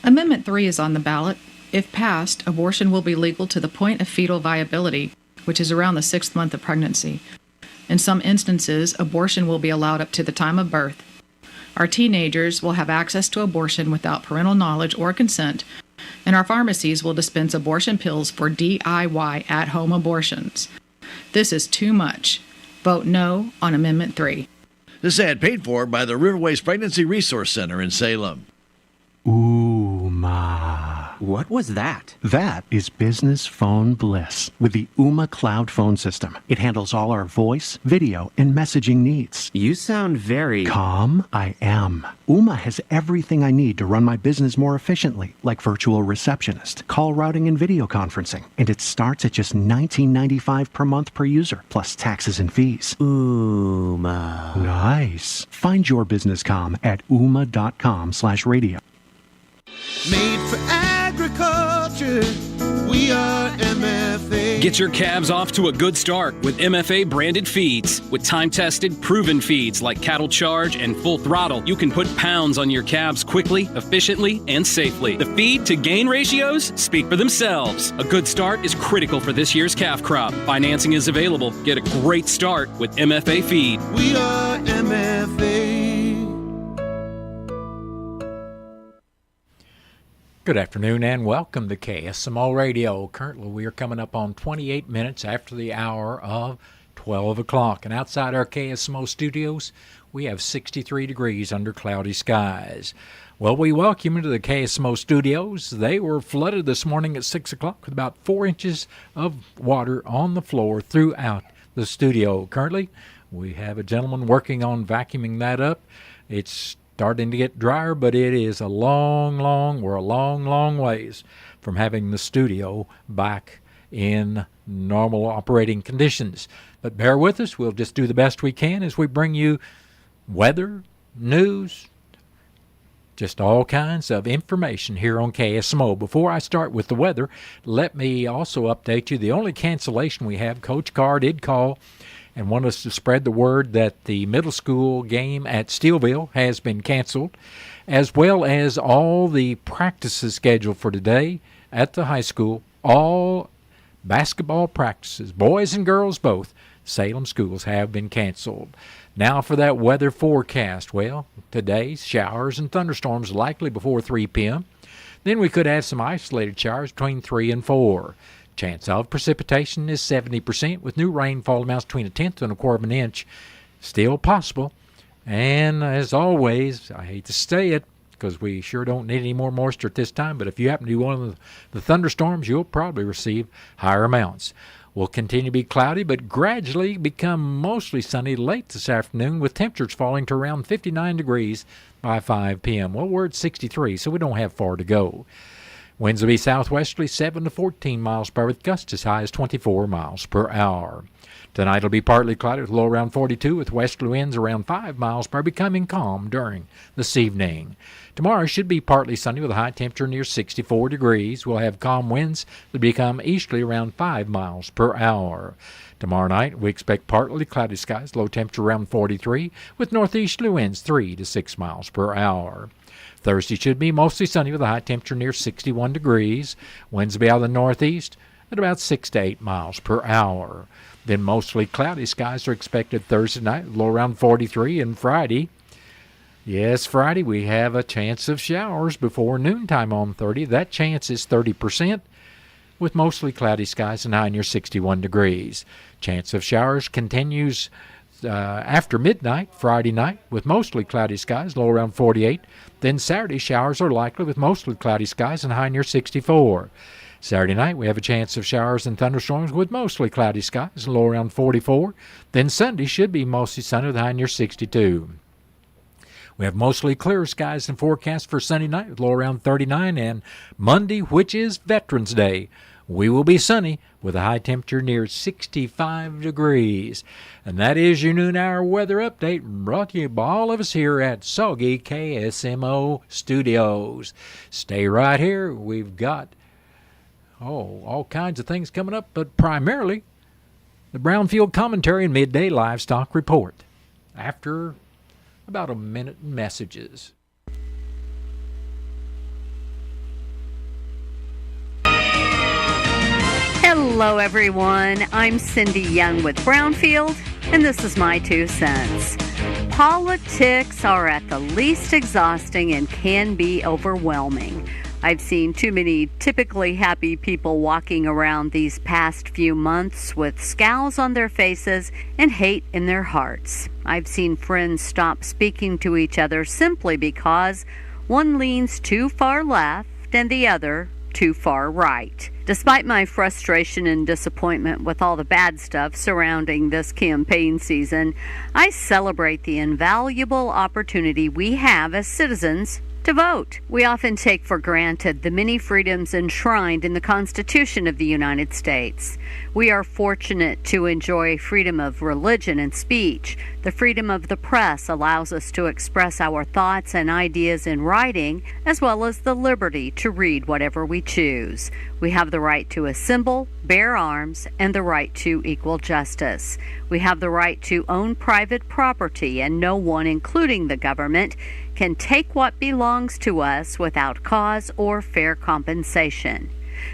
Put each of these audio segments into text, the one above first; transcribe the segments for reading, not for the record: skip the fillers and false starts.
Amendment 3 is on the ballot. If passed, abortion will be legal to the point of fetal viability, which is around the 6th month of pregnancy. In some instances, abortion will be allowed up to the time of birth. Our teenagers will have access to abortion without parental knowledge or consent, and our pharmacies will dispense abortion pills for DIY at-home abortions. This is too much. Vote no on Amendment 3. This ad paid for by the Riverways Pregnancy Resource Center in Salem. Ooma. What was that? That is business phone bliss with the Ooma cloud phone system. It handles all our voice, video, and messaging needs. You sound very... Calm? I am. Ooma has everything I need to run my business more efficiently, like virtual receptionist, call routing, and video conferencing. And it starts at just $19.95 per month per user, plus taxes and fees. Ooma. Nice. Find your business comm at ooma.com/radio. Made for agriculture, we are MFA. Get your calves off to a good start with MFA branded feeds. With time-tested, proven feeds like Cattle Charge and Full Throttle, you can put pounds on your calves quickly, efficiently, and safely. The feed-to-gain ratios speak for themselves. A good start is critical for this year's calf crop. Financing is available. Get a great start with MFA feed. We are MFA. Good afternoon and welcome to KSMO Radio. Currently we are coming up on 28 minutes after the hour of 12 o'clock. And outside our KSMO studios, we have 63 degrees under cloudy skies. Well, we welcome you to the KSMO studios. They were flooded this morning at 6 o'clock with about 4 inches of water on the floor throughout the studio. Currently, we have a gentleman working on vacuuming that up. It's starting to get drier, but it is we're a long ways from having the studio back in normal operating conditions. But bear with us. We'll just do the best we can as we bring you weather, news, just all kinds of information here on KSMO. Before I start with the weather, let me also update you. The only cancellation we have, Coach Carr did call and want us to spread the word that the middle school game at Steelville has been canceled, as well as all the practices scheduled for today at the high school. All basketball practices, boys and girls both, Salem schools have been canceled. Now for that weather forecast. Well, today, showers and thunderstorms likely before 3 p.m. Then we could have some isolated showers between 3 and 4. Chance of precipitation is 70%, with new rainfall amounts between 1/10 and 1/4 inch still possible. And as always, I hate to say it because we sure don't need any more moisture at this time, but if you happen to be one of the thunderstorms, you'll probably receive higher amounts. Will continue to be cloudy, but gradually become mostly sunny late this afternoon, with temperatures falling to around 59 degrees by 5 p.m. Well, we're at 63, so we don't have far to go. Winds will be southwesterly 7 to 14 miles per hour, with gusts as high as 24 miles per hour. Tonight it'll be partly cloudy with a low around 42, with westerly winds around 5 miles per hour, becoming calm during this evening. Tomorrow should be partly sunny with a high temperature near 64 degrees. We'll have calm winds that become easterly around 5 miles per hour. Tomorrow night we expect partly cloudy skies, low temperature around 43, with northeasterly winds 3 to 6 miles per hour. Thursday should be mostly sunny with a high temperature near 61 degrees. Winds will be out of the northeast at about 6 to 8 miles per hour. Then mostly cloudy skies are expected Thursday night, low around 43, and Friday. Yes, Friday we have a chance of showers before noontime on 30. That chance is 30%, with mostly cloudy skies and high near 61 degrees. Chance of showers continues after midnight, Friday night, with mostly cloudy skies, low around 48. Then Saturday, showers are likely with mostly cloudy skies and high near 64. Saturday night, we have a chance of showers and thunderstorms with mostly cloudy skies, low around 44. Then Sunday should be mostly sunny with high near 62. We have mostly clear skies and forecast for Sunday night with low around 39. And Monday, which is Veterans Day, we will be sunny with a high temperature near 65 degrees. And that is your noon hour weather update, brought to you by all of us here at Soggy KSMO Studios. Stay right here. We've got all kinds of things coming up, but primarily the Brownfield Commentary and Midday Livestock Report after about a minute in messages. Hello, everyone. I'm Cindy Young with Brownfield, and this is my 2 cents. Politics are at the least exhausting and can be overwhelming. I've seen too many typically happy people walking around these past few months with scowls on their faces and hate in their hearts. I've seen friends stop speaking to each other simply because one leans too far left and the other too far right. Despite my frustration and disappointment with all the bad stuff surrounding this campaign season, I celebrate the invaluable opportunity we have as citizens to vote. We often take for granted the many freedoms enshrined in the Constitution of the United States. We are fortunate to enjoy freedom of religion and speech. The freedom of the press allows us to express our thoughts and ideas in writing, as well as the liberty to read whatever we choose. We have the right to assemble, bear arms, and the right to equal justice. We have the right to own private property, and no one, including the government, can take what belongs to us without cause or fair compensation.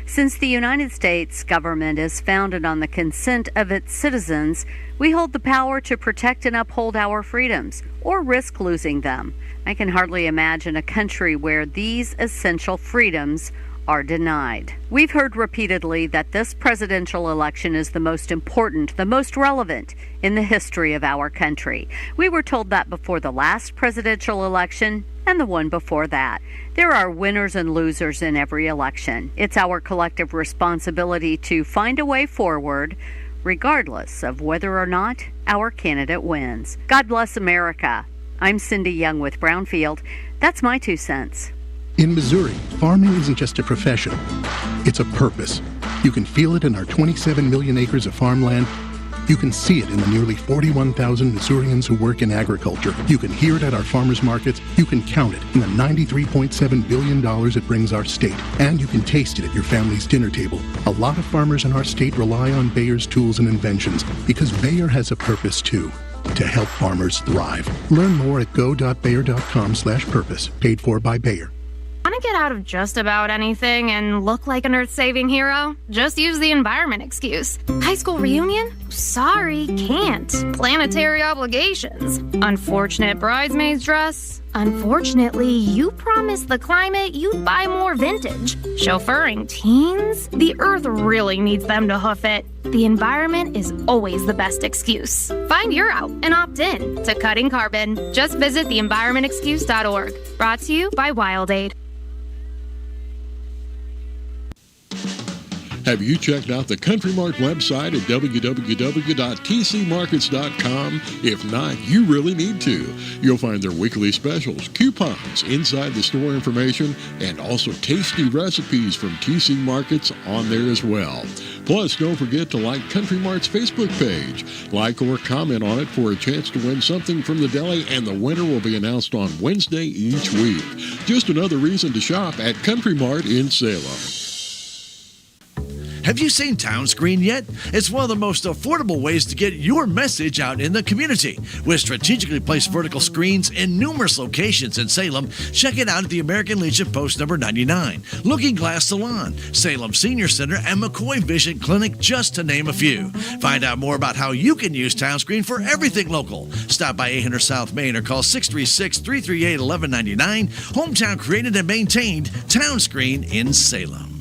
Since the United States government is founded on the consent of its citizens, we hold the power to protect and uphold our freedoms, or risk losing them. I can hardly imagine a country where these essential freedoms are denied. We've heard repeatedly that this presidential election is the most important, the most relevant in the history of our country. We were told that before the last presidential election and the one before that. There are winners and losers in every election. It's our collective responsibility to find a way forward, regardless of whether or not our candidate wins. God bless America. I'm Cindy Young with Brownfield. That's my 2 cents. In Missouri, farming isn't just a profession, it's a purpose. You can feel it in our 27 million acres of farmland. You can see it in the nearly 41,000 Missourians who work in agriculture. You can hear it at our farmers markets. You can count it in the $93.7 billion it brings our state. And you can taste it at your family's dinner table. A lot of farmers in our state rely on Bayer's tools and inventions because Bayer has a purpose too. To help farmers thrive. Learn more at go.bayer.com/purpose. Paid for by Bayer. Want to get out of just about anything and look like an earth-saving hero? Just use the environment excuse. High school reunion? Sorry, can't. Planetary obligations. Unfortunate bridesmaid's dress? Unfortunately, you promised the climate you'd buy more vintage. Chauffeuring teens? The earth really needs them to hoof it. The environment is always the best excuse. Find your out and opt in to Cutting Carbon. Just visit theenvironmentexcuse.org. Brought to you by WildAid. Have you checked out the Country Mart website at www.tcmarkets.com? If not, you really need to. You'll find their weekly specials, coupons, inside the store information, and also tasty recipes from TC Markets on there as well. Plus, don't forget to like Country Mart's Facebook page. Like or comment on it for a chance to win something from the deli, and the winner will be announced on Wednesday each week. Just another reason to shop at Country Mart in Salem. Have you seen Town Screen yet? It's one of the most affordable ways to get your message out in the community. With strategically placed vertical screens in numerous locations in Salem, check it out at the American Legion Post number 99, Looking Glass Salon, Salem Senior Center, and McCoy Vision Clinic, just to name a few. Find out more about how you can use Town Screen for everything local. Stop by 800 South Main or call 636-338-1199. Hometown created and maintained, Town Screen in Salem.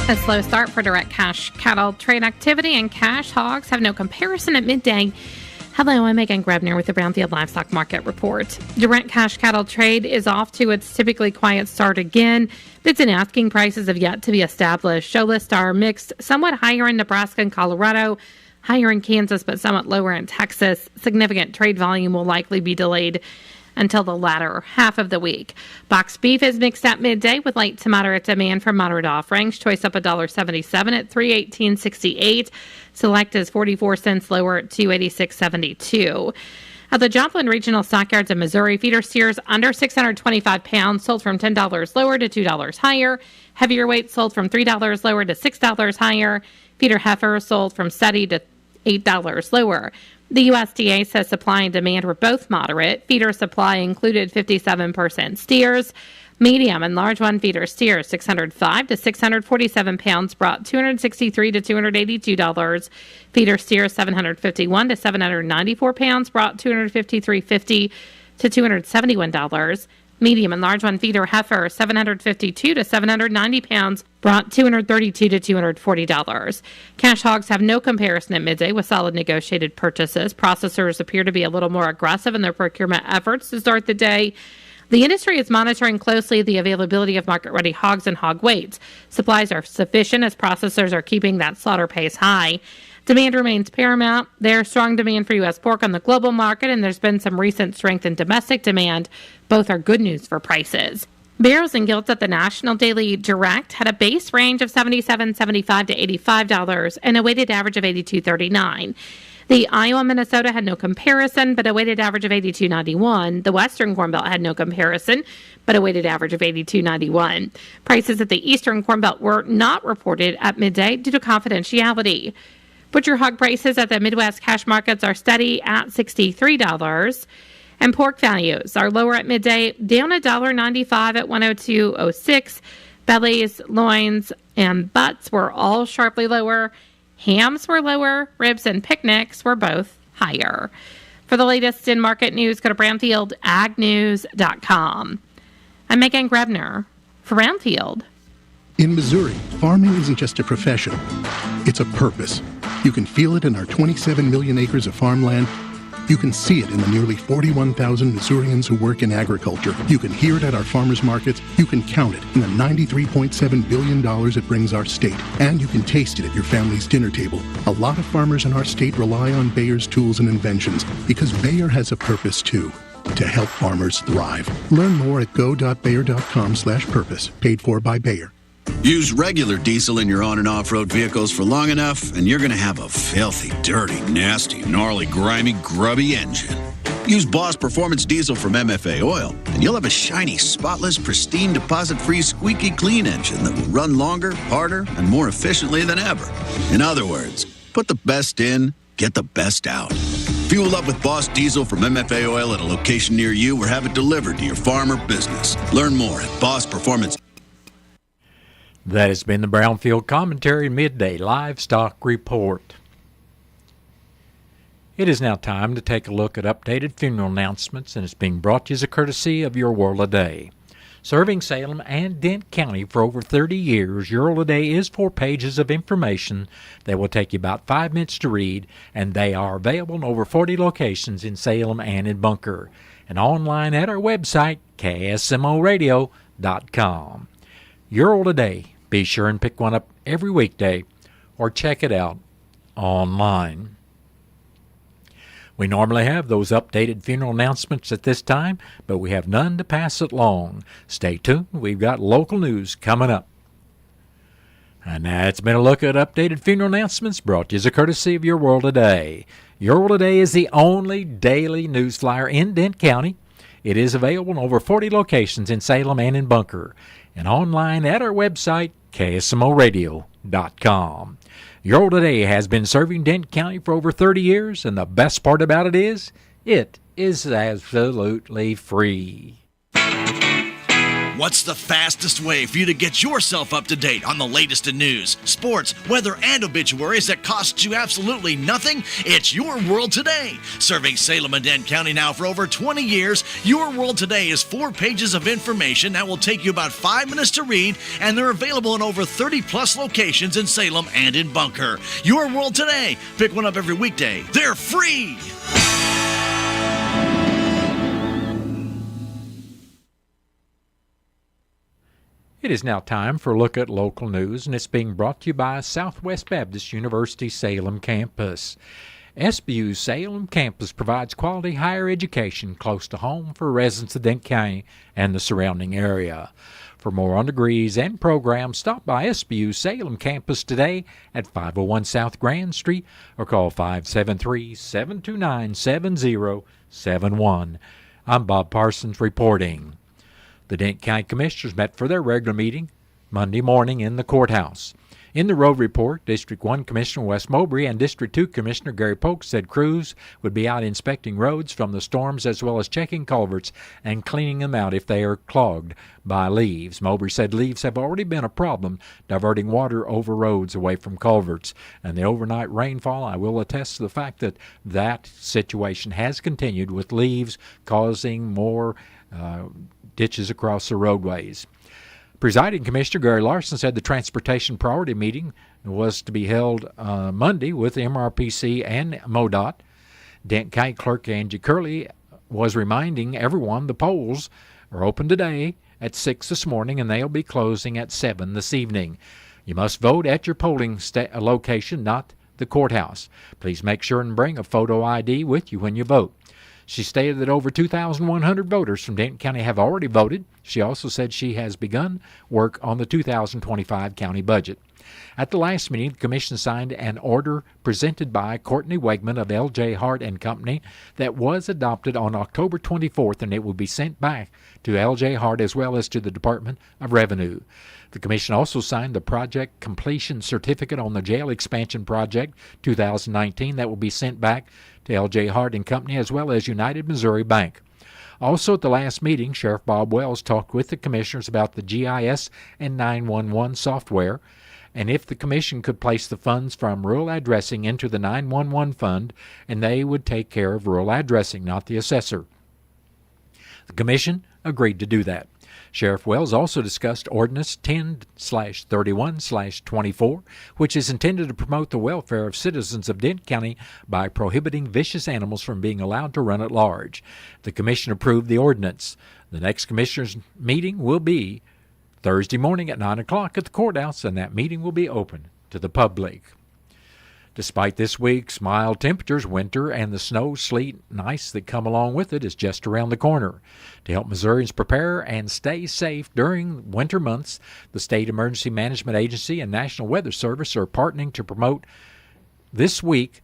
A slow start for direct cash cattle trade activity, and cash hogs have no comparison at midday. Hello, I'm Megan Grebner with the Brownfield Livestock Market Report. Direct cash cattle trade is off to its typically quiet start again. Bids and asking prices have yet to be established. Show lists are mixed, somewhat higher in Nebraska and Colorado, higher in Kansas, but somewhat lower in Texas. Significant trade volume will likely be delayed until the latter half of the week. Boxed beef is mixed at midday with light to moderate demand from moderate offerings. Choice up $1.77 at $318.68. Select is 44 cents lower at $286.72. At the Joplin Regional Stockyards in Missouri, feeder steers under 625 pounds sold from $10 lower to $2 higher. Heavier weights sold from $3 lower to $6 higher. Feeder heifers sold from steady to $8 lower. The USDA says supply and demand were both moderate. Feeder supply included 57% steers. Medium and large one feeder steer 605 to 647 pounds brought $263 to $282. Feeder steer 751 to 794 pounds brought $253.50 to $271. Medium and large one feeder heifer 752 to 790 pounds brought $232 to $240. Cash hogs have no comparison at midday with solid negotiated purchases. Processors appear to be a little more aggressive in their procurement efforts to start the day. The industry is monitoring closely the availability of market-ready hogs and hog weights. Supplies are sufficient as processors are keeping that slaughter pace high. Demand remains paramount. There's strong demand for U.S. pork on the global market, and there's been some recent strength in domestic demand. Both are good news for prices. Barrels and gilts at the National Daily Direct had a base range of $77.75 to $85 and a weighted average of $82.39. The Iowa, Minnesota had no comparison, but a weighted average of $82.91. The Western Corn Belt had no comparison, but a weighted average of $82.91. Prices at the Eastern Corn Belt were not reported at midday due to confidentiality. Butcher hog prices at the Midwest cash markets are steady at $63. And pork values are lower at midday, down $1.95 at $102.06. Bellies, loins, and butts were all sharply lower. Hams were lower. Ribs and picnics were both higher. For the latest in market news, go to BrownfieldAgNews.com. I'm Megan Grebner for Brownfield. In Missouri, farming isn't just a profession, it's a purpose. You can feel it in our 27 million acres of farmland. You can see it in the nearly 41,000 Missourians who work in agriculture. You can hear it at our farmers markets. You can count it in the $93.7 billion it brings our state. And you can taste it at your family's dinner table. A lot of farmers in our state rely on Bayer's tools and inventions because Bayer has a purpose too, to help farmers thrive. Learn more at go.bayer.com/purpose, paid for by Bayer. Use regular diesel in your on- and off-road vehicles for long enough, and you're going to have a filthy, dirty, nasty, gnarly, grimy, grubby engine. Use Boss Performance Diesel from MFA Oil, and you'll have a shiny, spotless, pristine, deposit-free, squeaky clean engine that will run longer, harder, and more efficiently than ever. In other words, put the best in, get the best out. Fuel up with Boss Diesel from MFA Oil at a location near you or have it delivered to your farm or business. Learn more at Boss Performance. That has been the Brownfield Commentary Midday Livestock Report. It is now time to take a look at updated funeral announcements, and it's being brought to you as a courtesy of Your World a Day. Serving Salem and Dent County for over 30 years, Your World a Day is 4 pages of information that will take you about 5 minutes to read, and they are available in over 40 locations in Salem and in Bunker, and online at our website, KSMOradio.com. Your World a Day. Be sure and pick one up every weekday or check it out online. We normally have those updated funeral announcements at this time, but we have none to pass it along. Stay tuned. We've got local news coming up. And that's been a look at updated funeral announcements brought to you as a courtesy of Your World Today. Your World Today is the only daily news flyer in Dent County. It is available in over 40 locations in Salem and in Bunker, and online at our website, KSMOradio.com. Your World Today has been serving Dent County for over 30 years, and the best part about it is absolutely free. What's the fastest way for you to get yourself up to date on the latest in news, sports, weather, and obituaries that costs you absolutely nothing? It's Your World Today. Serving Salem and Dent County now for over 20 years, Your World Today is 4 pages of information that will take you about 5 minutes to read, and they're available in over 30-plus locations in Salem and in Bunker. Your World Today. Pick one up every weekday. They're free! It is now time for a look at local news, and it's being brought to you by Southwest Baptist University Salem Campus. SBU's Salem Campus provides quality higher education close to home for residents of Dent County and the surrounding area. For more on degrees and programs, stop by SBU's Salem Campus today at 501 South Grand Street or call 573-729-7071. I'm Bob Parsons reporting. The Dent County Commissioners met for their regular meeting Monday morning in the courthouse. In the road report, District 1 Commissioner Wes Mowbray and District 2 Commissioner Gary Polk said crews would be out inspecting roads from the storms as well as checking culverts and cleaning them out if they are clogged by leaves. Mowbray said leaves have already been a problem diverting water over roads away from culverts. And the overnight rainfall, I will attest to the fact that that situation has continued with leaves causing more ditches across the roadways. Presiding Commissioner Gary Larson said the Transportation Priority Meeting was to be held Monday with MRPC and MoDOT. Dent County Clerk Angie Curley was reminding everyone the polls are open today at 6 this morning, and they'll be closing at 7 this evening. You must vote at your polling location, not the courthouse. Please make sure and bring a photo ID with you when you vote. She stated that over 2,100 voters from Denton County have already voted. She also said she has begun work on the 2025 county budget. At the last meeting, the Commission signed an order presented by Courtney Wegman of L.J. Hart & Company that was adopted on October 24th, and it will be sent back to L.J. Hart as well as to the Department of Revenue. The Commission also signed the project completion certificate on the jail expansion project 2019 that will be sent back to L.J. Hart & Company as well as United Missouri Bank. Also at the last meeting, Sheriff Bob Wells talked with the commissioners about the GIS and 911 software, and if the Commission could place the funds from rural addressing into the 911 fund, and they would take care of rural addressing, not the assessor. The Commission agreed to do that. Sheriff Wells also discussed Ordinance 10/31/24, which is intended to promote the welfare of citizens of Dent County by prohibiting vicious animals from being allowed to run at large. The Commission approved the ordinance. The next Commissioners' meeting will be Thursday morning at 9 o'clock at the courthouse, and that meeting will be open to the public. Despite this week's mild temperatures, winter and the snow, sleet, and ice that come along with it is just around the corner. To help Missourians prepare and stay safe during winter months, the State Emergency Management Agency and National Weather Service are partnering to promote this week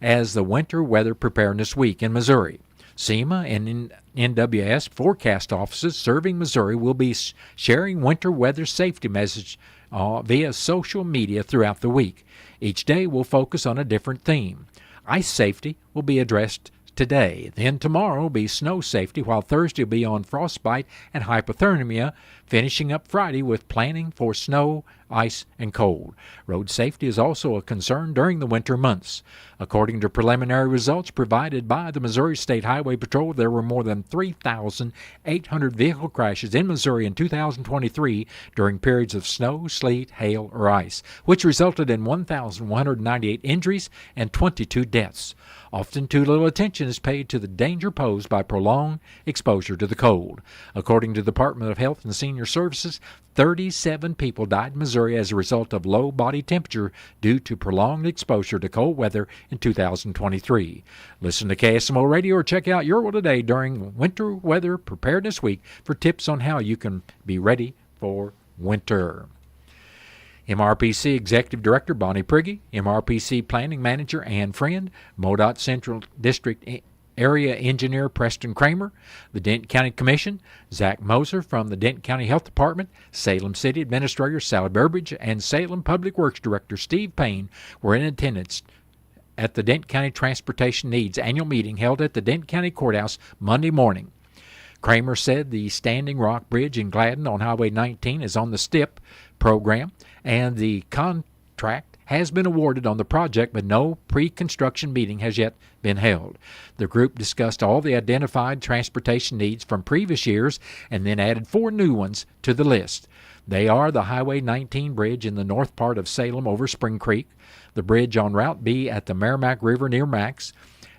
as the Winter Weather Preparedness Week in Missouri. SEMA and NWS forecast offices serving Missouri will be sharing winter weather safety message via social media throughout the week. Each day will focus on a different theme. Ice safety will be addressed today. Then tomorrow will be snow safety, while Thursday will be on frostbite and hypothermia, finishing up Friday with planning for snow, ice, and cold. Road safety is also a concern during the winter months. According to preliminary results provided by the Missouri State Highway Patrol, there were more than 3,800 vehicle crashes in Missouri in 2023 during periods of snow, sleet, hail, or ice, which resulted in 1,198 injuries and 22 deaths. Often too little attention is paid to the danger posed by prolonged exposure to the cold. According to the Department of Health and Senior Services, 37 people died in Missouri as a result of low body temperature due to prolonged exposure to cold weather in 2023. Listen to KSMO Radio or check out Your World Today during Winter Weather Preparedness Week for tips on how you can be ready for winter. MRPC Executive Director Bonnie Prigge, MRPC Planning Manager Ann Friend, MoDOT Central District Area Engineer Preston Kramer, the Denton County Commission, Zach Moser from the Denton County Health Department, Salem City Administrator Sally Burbridge, and Salem Public Works Director Steve Payne were in attendance at the Denton County Transportation Needs Annual Meeting held at the Denton County Courthouse Monday morning. Kramer said the Standing Rock Bridge in Gladden on Highway 19 is on the STIP program, and the contract has been awarded on the project, but no pre-construction meeting has yet been held. The group discussed all the identified transportation needs from previous years and then added 4 new ones to the list. They are the Highway 19 bridge in the north part of Salem over Spring Creek, the bridge on Route B at the Merrimack River near Max,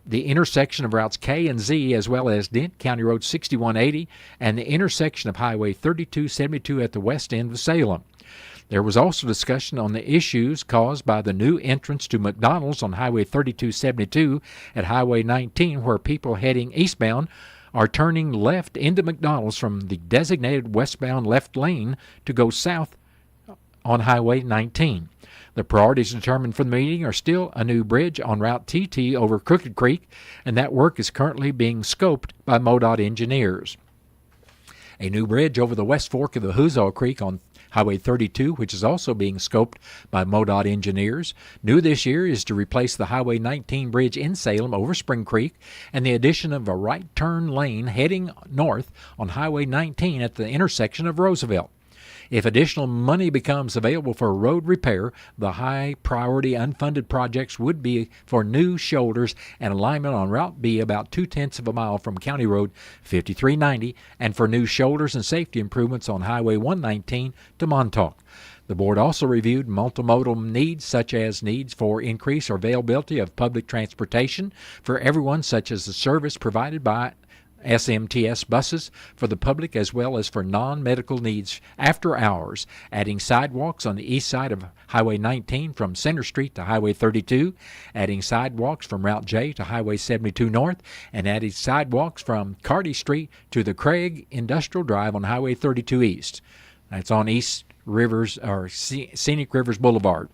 the intersection of routes K and Z, as well as Dent County Road 6180, and the intersection of Highway 3272 at the west end of Salem. There was also discussion on the issues caused by the new entrance to McDonald's on Highway 3272 at Highway 19, where people heading eastbound are turning left into McDonald's from the designated westbound left lane to go south on Highway 19. The priorities determined for the meeting are still a new bridge on Route TT over Crooked Creek, and that work is currently being scoped by MoDOT engineers. A new bridge over the West Fork of the Huzo Creek on Highway 32, which is also being scoped by MoDOT engineers. New this year is to replace the Highway 19 bridge in Salem over Spring Creek and the addition of a right turn lane heading north on Highway 19 at the intersection of Roosevelt. If additional money becomes available for road repair, the high-priority unfunded projects would be for new shoulders and alignment on Route B about 0.2 of a mile from County Road 5390 and for new shoulders and safety improvements on Highway 119 to Montauk. The board also reviewed multimodal needs, such as needs for increase or availability of public transportation for everyone, such as the service provided by SMTS buses for the public as well as for non-medical needs after hours, adding sidewalks on the east side of Highway 19 from Center Street to Highway 32, adding sidewalks from Route J to Highway 72 North, and adding sidewalks from Carty Street to the Craig Industrial Drive on Highway 32 East. That's on East Rivers or Scenic Rivers Boulevard.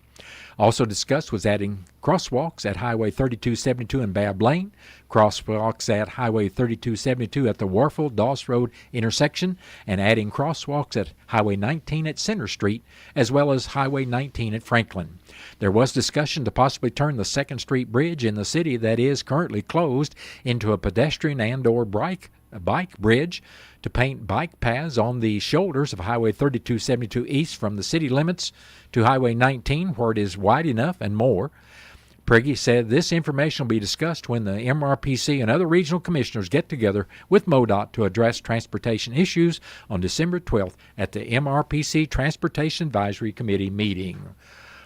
Also discussed was adding crosswalks at Highway 3272 and Babb Lane, crosswalks at Highway 3272 at the Warfel-Doss Road intersection, and adding crosswalks at Highway 19 at Center Street, as well as Highway 19 at Franklin. There was discussion to possibly turn the 2nd Street Bridge in the city that is currently closed into a pedestrian and/or bike bridge, to paint bike paths on the shoulders of Highway 3272 east from the city limits to Highway 19 where it is wide enough, and more. Prigge said this information will be discussed when the MRPC and other regional commissioners get together with MoDOT to address transportation issues on December 12th at the MRPC Transportation Advisory Committee meeting.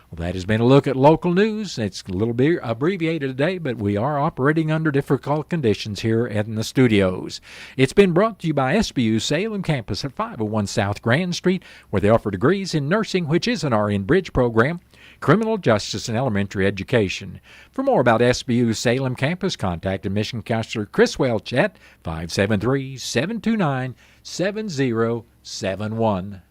Well, that has been a look at local news. It's a little bit abbreviated today, but we are operating under difficult conditions here in the studios. It's been brought to you by SBU Salem Campus at 501 South Grand Street, where they offer degrees in nursing, which is an RN Bridge program, criminal justice, and elementary education. For more about SBU Salem Campus, contact Admission Counselor Chris Welch at 573-729-7071.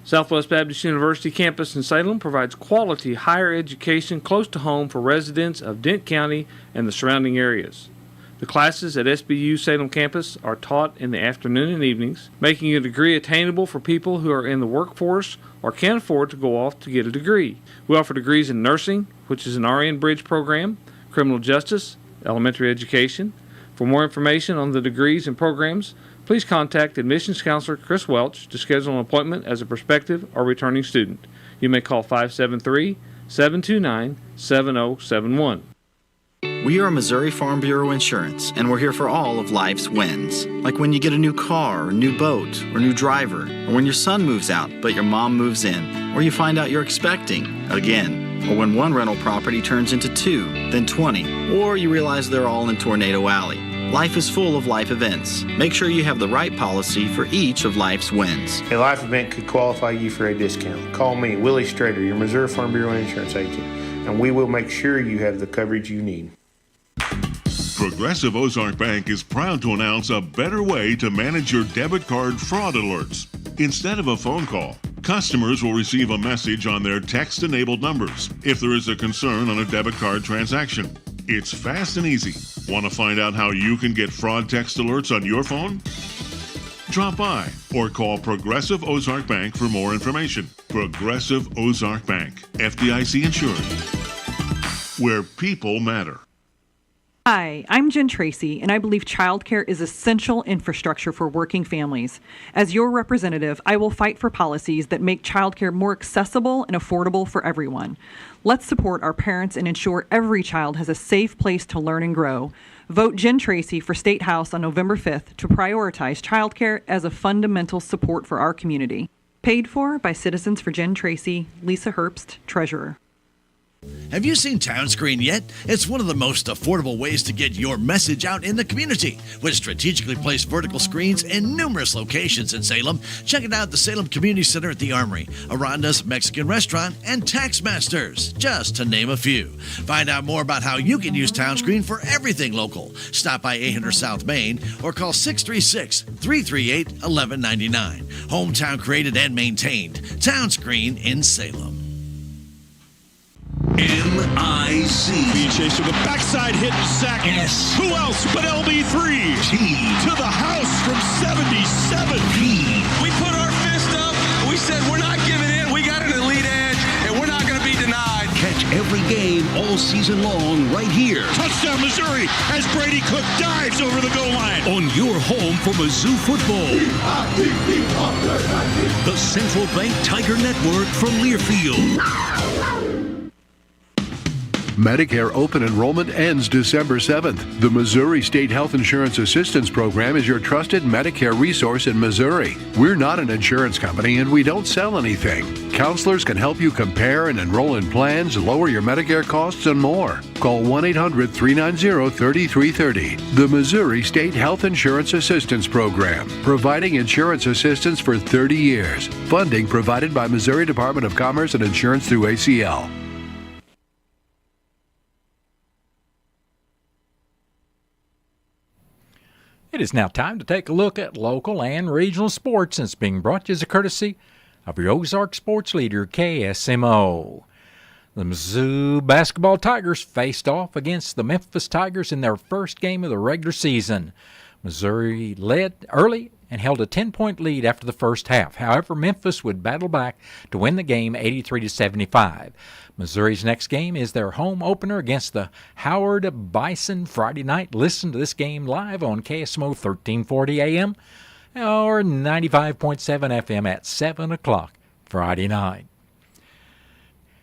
Southwest Baptist University campus in Salem provides quality higher education close to home for residents of Dent County and the surrounding areas. The classes at SBU Salem campus are taught in the afternoon and evenings, making a degree attainable for people who are in the workforce or can't afford to go off to get a degree. We offer degrees in nursing, which is an RN Bridge program, criminal justice, elementary education. For more information on the degrees and programs, please contact Admissions Counselor Chris Welch to schedule an appointment as a prospective or returning student. You may call 573-729-7071. We are Missouri Farm Bureau Insurance, and we're here for all of life's wins. Like when you get a new car, or new boat, or new driver, or when your son moves out but your mom moves in, or you find out you're expecting again, or when one rental property turns into 2, then 20, or you realize they're all in Tornado Alley. Life is full of life events. Make sure you have the right policy for each of life's wins. A life event could qualify you for a discount. Call me, Willie Strader, your Missouri Farm Bureau insurance agent, and we will make sure you have the coverage you need. Progressive Ozark Bank is proud to announce a better way to manage your debit card fraud alerts. Instead of a phone call, customers will receive a message on their text-enabled numbers if there is a concern on a debit card transaction. It's fast and easy. Want to find out how you can get fraud text alerts on your phone? Drop by or call Progressive Ozark Bank for more information. Progressive Ozark Bank, FDIC insured, where people matter. Hi, I'm Jen Tracy, and I believe childcare is essential infrastructure for working families. As your representative, I will fight for policies that make childcare more accessible and affordable for everyone. Let's support our parents and ensure every child has a safe place to learn and grow. Vote Jen Tracy for State House on November 5th to prioritize childcare as a fundamental support for our community. Paid for by Citizens for Jen Tracy, Lisa Herbst, Treasurer. Have you seen Townscreen yet? It's one of the most affordable ways to get your message out in the community. With strategically placed vertical screens in numerous locations in Salem, check it out at the Salem Community Center at the Armory, Aranda's Mexican Restaurant, and Taxmasters, just to name a few. Find out more about how you can use Townscreen for everything local. Stop by 800 South Main or call 636-338-1199. Hometown created and maintained. Townscreen in Salem. M-I-C. Being chased to the backside, hit and sack. S. Who else but LB3? T. To the house from 77. P. We put our fist up. We said we're not giving every game all season long right here. Touchdown, Missouri, as Brady Cook dives over the goal line. On your home for Mizzou football. The Central Bank Tiger Network from Learfield. Medicare open enrollment ends December 7th. The Missouri State Health Insurance Assistance Program is your trusted Medicare resource in Missouri. We're not an insurance company and we don't sell anything. Counselors can help you compare and enroll in plans, lower your Medicare costs, and more. Call 1-800-390-3330. The Missouri State Health Insurance Assistance Program, providing insurance assistance for 30 years. Funding provided by Missouri Department of Commerce and Insurance through ACL. It is now time to take a look at local and regional sports, and it's being brought to you as a courtesy of your Ozark sports leader, KSMO. The Mizzou basketball Tigers faced off against the Memphis Tigers in their first game of the regular season. Missouri led early and held a 10-point lead after the first half. However, Memphis would battle back to win the game 83-75. Missouri's next game is their home opener against the Howard Bison Friday night. Listen to this game live on KSMO 1340 AM or 95.7 FM at 7 o'clock Friday night.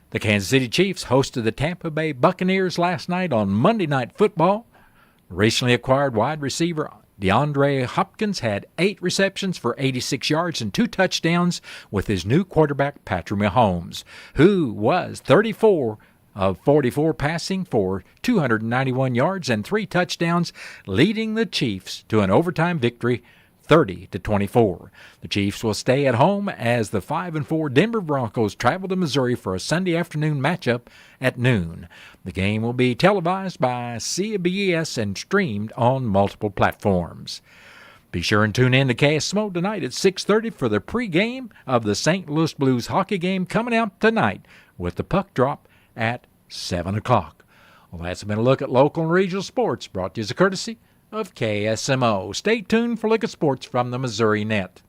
The Kansas City Chiefs hosted the Tampa Bay Buccaneers last night on Monday Night Football. Recently acquired wide receiver DeAndre Hopkins had 8 receptions for 86 yards and 2 touchdowns with his new quarterback, Patrick Mahomes, who was 34 of 44 passing for 291 yards and 3 touchdowns, leading the Chiefs to an overtime victory 30-24. The Chiefs will stay at home as the 5-4 Denver Broncos travel to Missouri for a Sunday afternoon matchup at noon. The game will be televised by CBS and streamed on multiple platforms. Be sure and tune in to KSMO tonight at 6:30 for the pregame of the St. Louis Blues hockey game coming out tonight with the puck drop at 7 o'clock. Well, that's been a look at local and regional sports brought to you as a courtesy of KSMO. Stay tuned for a look at sports from the Missouri Net.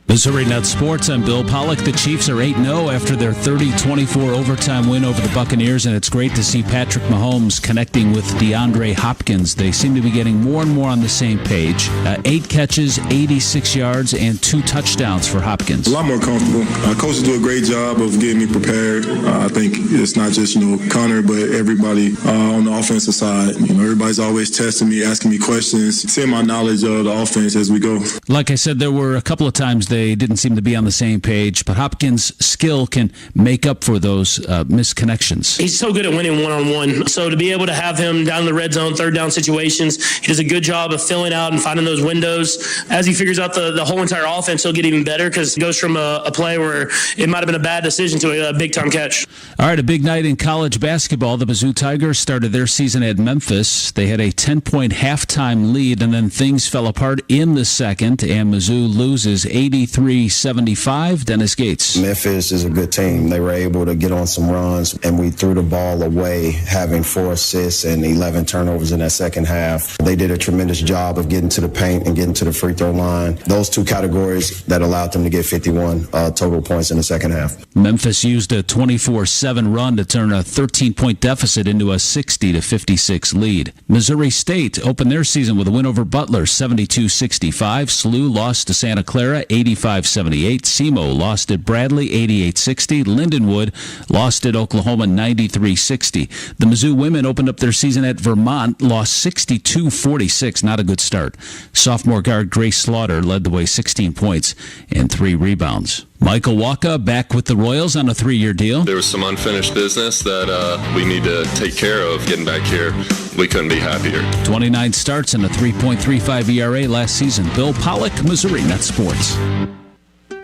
Missouri Net Sports, I'm Bill Pollock. The Chiefs are 8-0 after their 30-24 overtime win over the Buccaneers, and it's great to see Patrick Mahomes connecting with DeAndre Hopkins. They seem to be getting more and more on the same page. 8 catches, 86 yards, and 2 touchdowns for Hopkins. A lot more comfortable. Coaches do a great job of getting me prepared. I think it's not just, Connor, but everybody on the offensive side. Everybody's always testing me, asking me questions, seeing my knowledge of the offense as we go. Like I said, there were a couple of times they didn't seem to be on the same page, but Hopkins' skill can make up for those misconnections. He's so good at winning one-on-one, so to be able to have him down in the red zone, third down situations, he does a good job of filling out and finding those windows. As he figures out the whole entire offense, he'll get even better because it goes from a play where it might have been a bad decision to a big-time catch. All right, a big night in college basketball. The Mizzou Tigers started their season at Memphis. They had a 10-point halftime lead, and then things fell apart in the second, and Mizzou loses 83-75. Dennis Gates. Memphis is a good team. They were able to get on some runs, and we threw the ball away, having 4 assists and 11 turnovers in that second half. They did a tremendous job of getting to the paint and getting to the free throw line. Those 2 categories that allowed them to get 51 total points in the second half. Memphis used a 24-7 run to turn a 13-point deficit into a 60-56 lead. Missouri State opened their season with a win over Butler, 72-65. SLU lost to Santa Clara, 85-78. KSMO lost at Bradley, 88-60. Lindenwood lost at Oklahoma, 93-60. The Mizzou women opened up their season at Vermont, lost 62-46. Not a good start. Sophomore guard Grace Slaughter led the way, 16 points and 3 rebounds. Michael Waka back with the Royals on a 3-year deal. There was some unfinished business that we need to take care of. Getting back here, we couldn't be happier. 29 starts and a 3.35 ERA last season. Bill Pollock, Missouri Net Sports.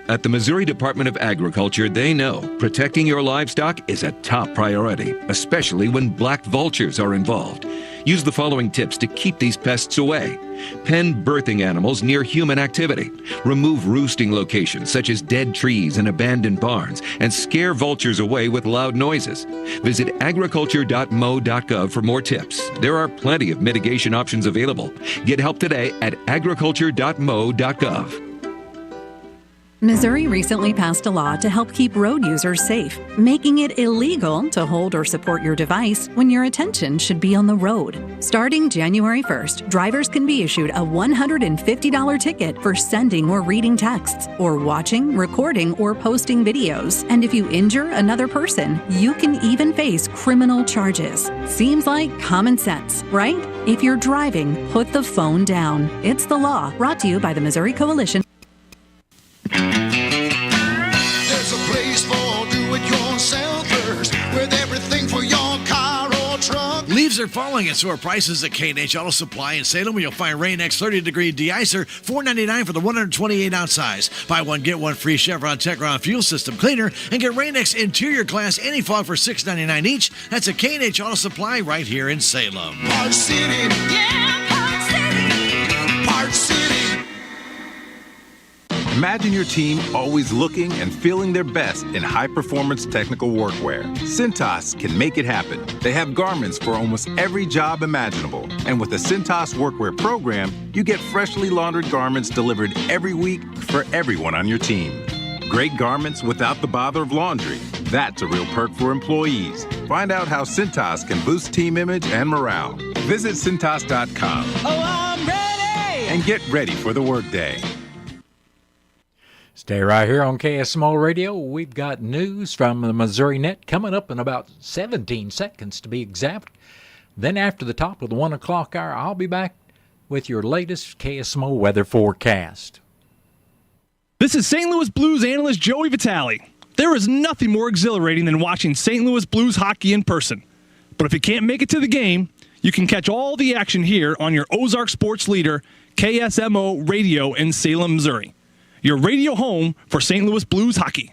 At the Missouri Department of Agriculture, they know protecting your livestock is a top priority, especially when black vultures are involved. Use the following tips to keep these pests away. Pen birthing animals near human activity. Remove roosting locations such as dead trees and abandoned barns, and scare vultures away with loud noises. Visit agriculture.mo.gov for more tips. There are plenty of mitigation options available. Get help today at agriculture.mo.gov. Missouri recently passed a law to help keep road users safe, making it illegal to hold or support your device when your attention should be on the road. Starting January 1st, drivers can be issued a $150 ticket for sending or reading texts, or watching, recording, or posting videos. And if you injure another person, you can even face criminal charges. Seems like common sense, right? If you're driving, put the phone down. It's the law. Brought to you by the Missouri Coalition. There's a place for do-it-yourselfers with everything for your car or truck. Leaves are falling at store prices at K&H Auto Supply in Salem, where you'll find Rain-X 30-degree de-icer, $4.99 for the 128-ounce size. Buy one, get one free Chevron Techron fuel system cleaner, and get Rain-X interior glass anti-fog for $6.99 each. That's at K&H Auto Supply right here in Salem. Park City, yeah, Park City, Park City. Imagine your team always looking and feeling their best in high-performance technical workwear. Cintas can make it happen. They have garments for almost every job imaginable. And with the Cintas Workwear program, you get freshly laundered garments delivered every week for everyone on your team. Great garments without the bother of laundry. That's a real perk for employees. Find out how Cintas can boost team image and morale. Visit Cintas.com. Oh, I'm ready! And get ready for the workday. Stay right here on KSMO Radio. We've got news from the Missouri Net coming up in about 17 seconds to be exact. Then after the top of the 1 o'clock hour, I'll be back with your latest KSMO weather forecast. This is St. Louis Blues analyst Joey Vitale. There is nothing more exhilarating than watching St. Louis Blues hockey in person. But if you can't make it to the game, you can catch all the action here on your Ozark sports leader, KSMO Radio in Salem, Missouri. Your radio home for St. Louis Blues hockey.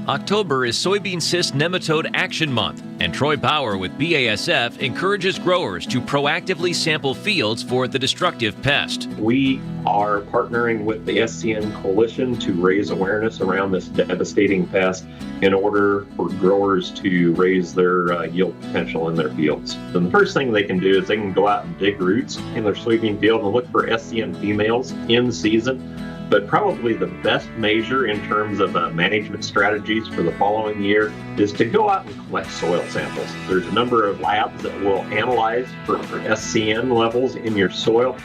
October is Soybean Cyst Nematode Action Month, and Troy Bauer with BASF encourages growers to proactively sample fields for the destructive pest. We are partnering with the SCN Coalition to raise awareness around this devastating pest in order for growers to raise their yield potential in their fields. And the first thing they can do is they can go out and dig roots in their soybean field and look for SCN females in season. But probably the best measure in terms of management strategies for the following year is to go out and collect soil samples. There's a number of labs that will analyze for SCN levels in your soil.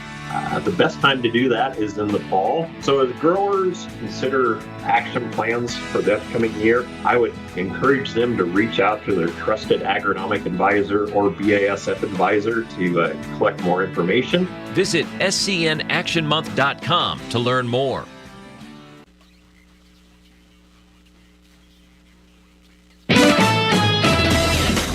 The best time to do that is in the fall. So as growers consider action plans for the upcoming year, I would encourage them to reach out to their trusted agronomic advisor or BASF advisor to collect more information. Visit scnactionmonth.com to learn more.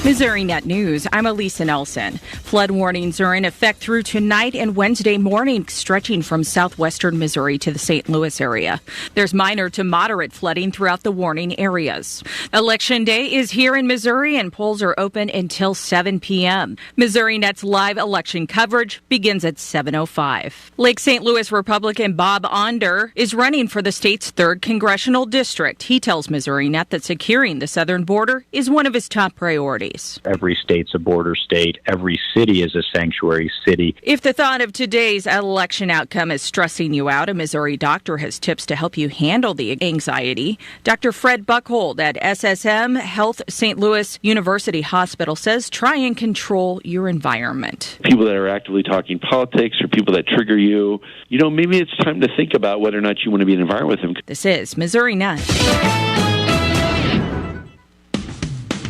Missouri Net News, I'm Elisa Nelson. Flood warnings are in effect through tonight and Wednesday morning, stretching from southwestern Missouri to the St. Louis area. There's minor to moderate flooding throughout the warning areas. Election Day is here in Missouri and polls are open until 7 p.m. Missouri Net's live election coverage begins at 7:05. Lake St. Louis Republican Bob Onder is running for the state's 3rd congressional district. He tells Missouri Net that securing the southern border is one of his top priorities. Every state's a border state. Every city is a sanctuary city. If the thought of today's election outcome is stressing you out, a Missouri doctor has tips to help you handle the anxiety. Dr. Fred Buckhold at SSM Health St. Louis University Hospital says try and control your environment. People that are actively talking politics or people that trigger you, maybe it's time to think about whether or not you want to be in an environment with them. This is Missouri Net.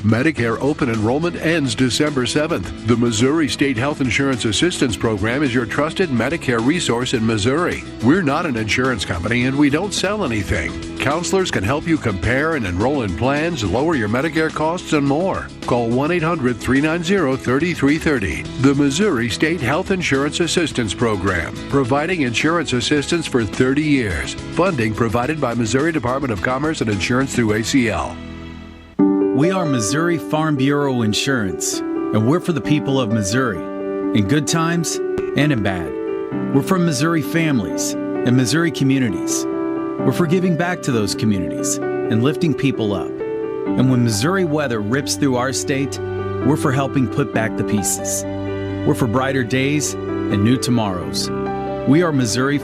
Medicare open enrollment ends December 7th. The Missouri State Health Insurance Assistance Program is your trusted Medicare resource in Missouri. We're not an insurance company and we don't sell anything. Counselors can help you compare and enroll in plans, lower your Medicare costs, and more. Call 1-800-390-3330. The Missouri State Health Insurance Assistance Program, providing insurance assistance for 30 years. Funding provided by Missouri Department of Commerce and Insurance through ACL. We are Missouri Farm Bureau Insurance, and we're for the people of Missouri, in good times and in bad. We're for Missouri families and Missouri communities. We're for giving back to those communities and lifting people up. And when Missouri weather rips through our state, we're for helping put back the pieces. We're for brighter days and new tomorrows. We are Missouri